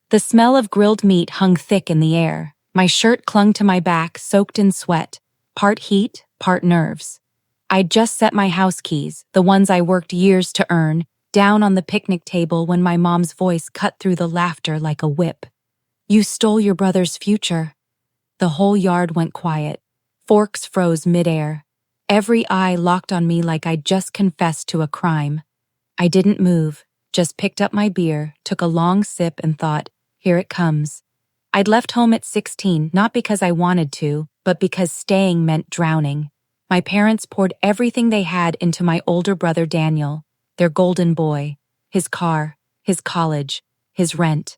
The smell of grilled meat hung thick in the air. My shirt clung to my back, soaked in sweat, part heat, part nerves. I'd just set my house keys, the ones I worked years to earn, down on the picnic table when my mom's voice cut through the laughter like a whip. "You stole your brother's future." The whole yard went quiet. Forks froze midair. Every eye locked on me like I'd just confessed to a crime. I didn't move, just picked up my beer, took a long sip and thought, here it comes. I'd left home at 16, not because I wanted to, but because staying meant drowning. My parents poured everything they had into my older brother Daniel, their golden boy, his car, his college, his rent.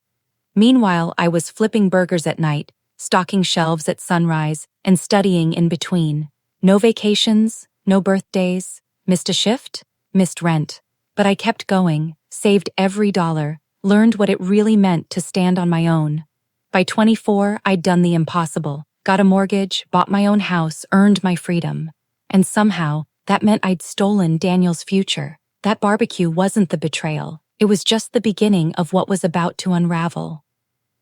Meanwhile, I was flipping burgers at night, stocking shelves at sunrise, and studying in between. No vacations, no birthdays, missed a shift, missed rent. But I kept going, saved every dollar, learned what it really meant to stand on my own. By 24, I'd done the impossible, got a mortgage, bought my own house, earned my freedom. And somehow, that meant I'd stolen Daniel's future. That barbecue wasn't the betrayal, it was just the beginning of what was about to unravel.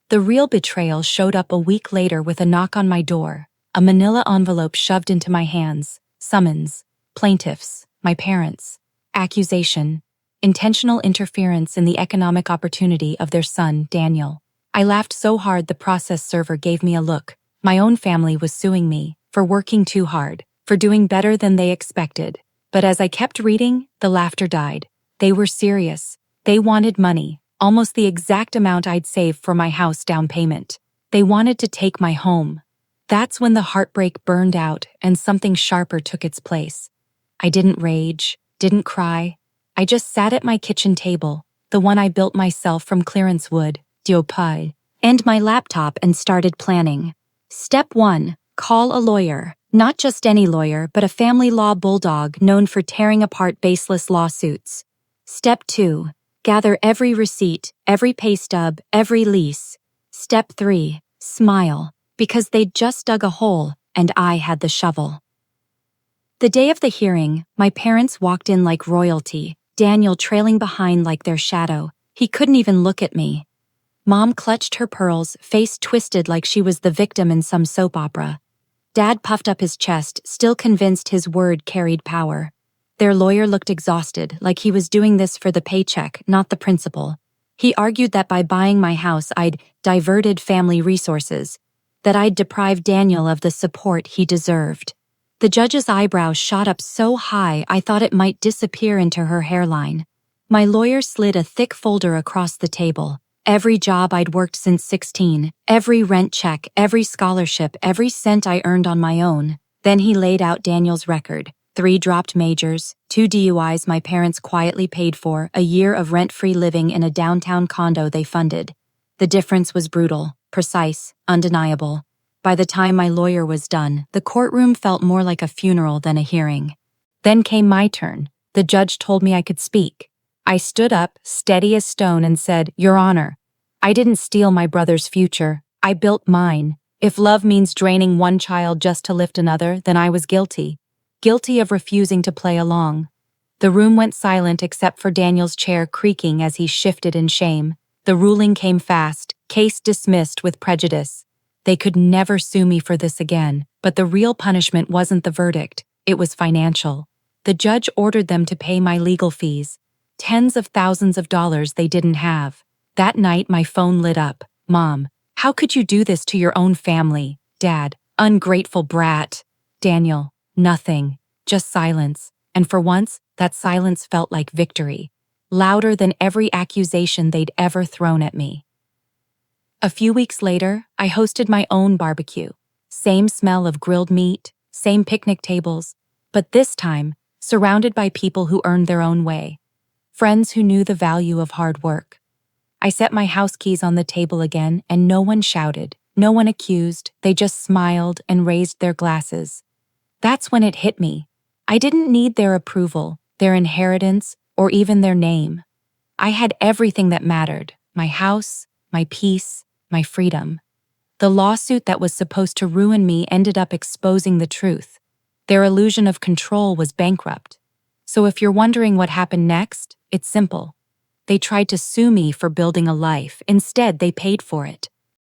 The real betrayal showed up a week later with a knock on my door, a manila envelope shoved into my hands, summons, plaintiffs, my parents, accusation, intentional interference in the economic opportunity of their son, Daniel. I laughed so hard the process server gave me a look. My own family was suing me for working too hard, for doing better than they expected. But as I kept reading, the laughter died. They were serious. They wanted money, almost the exact amount I'd saved for my house down payment. They wanted to take my home. That's when the heartbreak burned out and something sharper took its place. I didn't rage, didn't cry. I just sat at my kitchen table, the one I built myself from clearance wood, and my laptop and started planning. Step 1, call a lawyer. Not just any lawyer, but a family law bulldog known for tearing apart baseless lawsuits. Step 2, gather every receipt, every pay stub, every lease. Step 3, smile, because they'd just dug a hole and I had the shovel. The day of the hearing, my parents walked in like royalty, Daniel trailing behind like their shadow. He couldn't even look at me. Mom clutched her pearls, face twisted like she was the victim in some soap opera. Dad puffed up his chest, still convinced his word carried power. Their lawyer looked exhausted, like he was doing this for the paycheck, not the principle. He argued that by buying my house I'd diverted family resources, that I'd deprived Daniel of the support he deserved. The judge's eyebrows shot up so high I thought it might disappear into her hairline. My lawyer slid a thick folder across the table. Every job I'd worked since 16, every rent check, every scholarship, every cent I earned on my own. Then he laid out Daniel's record. 3 dropped majors, 2 DUIs my parents quietly paid for, a year of rent-free living in a downtown condo they funded. The difference was brutal, precise, undeniable. By the time my lawyer was done, the courtroom felt more like a funeral than a hearing. Then came my turn. The judge told me I could speak. I stood up, steady as stone, and said, "Your Honor, I didn't steal my brother's future. I built mine. If love means draining one child just to lift another, then I was guilty. Guilty of refusing to play along." The room went silent except for Daniel's chair creaking as he shifted in shame. The ruling came fast, case dismissed with prejudice. They could never sue me for this again, but the real punishment wasn't the verdict, it was financial. The judge ordered them to pay my legal fees, tens of thousands of dollars they didn't have. That night my phone lit up. "Mom, how could you do this to your own family?" "Dad, ungrateful brat." "Daniel, nothing, just silence." And for once, that silence felt like victory, louder than every accusation they'd ever thrown at me. A few weeks later, I hosted my own barbecue. Same smell of grilled meat, same picnic tables, but this time, surrounded by people who earned their own way. Friends who knew the value of hard work. I set my house keys on the table again, and no one shouted, no one accused, they just smiled and raised their glasses. That's when it hit me. I didn't need their approval, their inheritance, or even their name. I had everything that mattered, my house, my peace, my freedom. The lawsuit that was supposed to ruin me ended up exposing the truth. Their illusion of control was bankrupt. So if you're wondering what happened next, it's simple. They tried to sue me for building a life. Instead, they paid for it.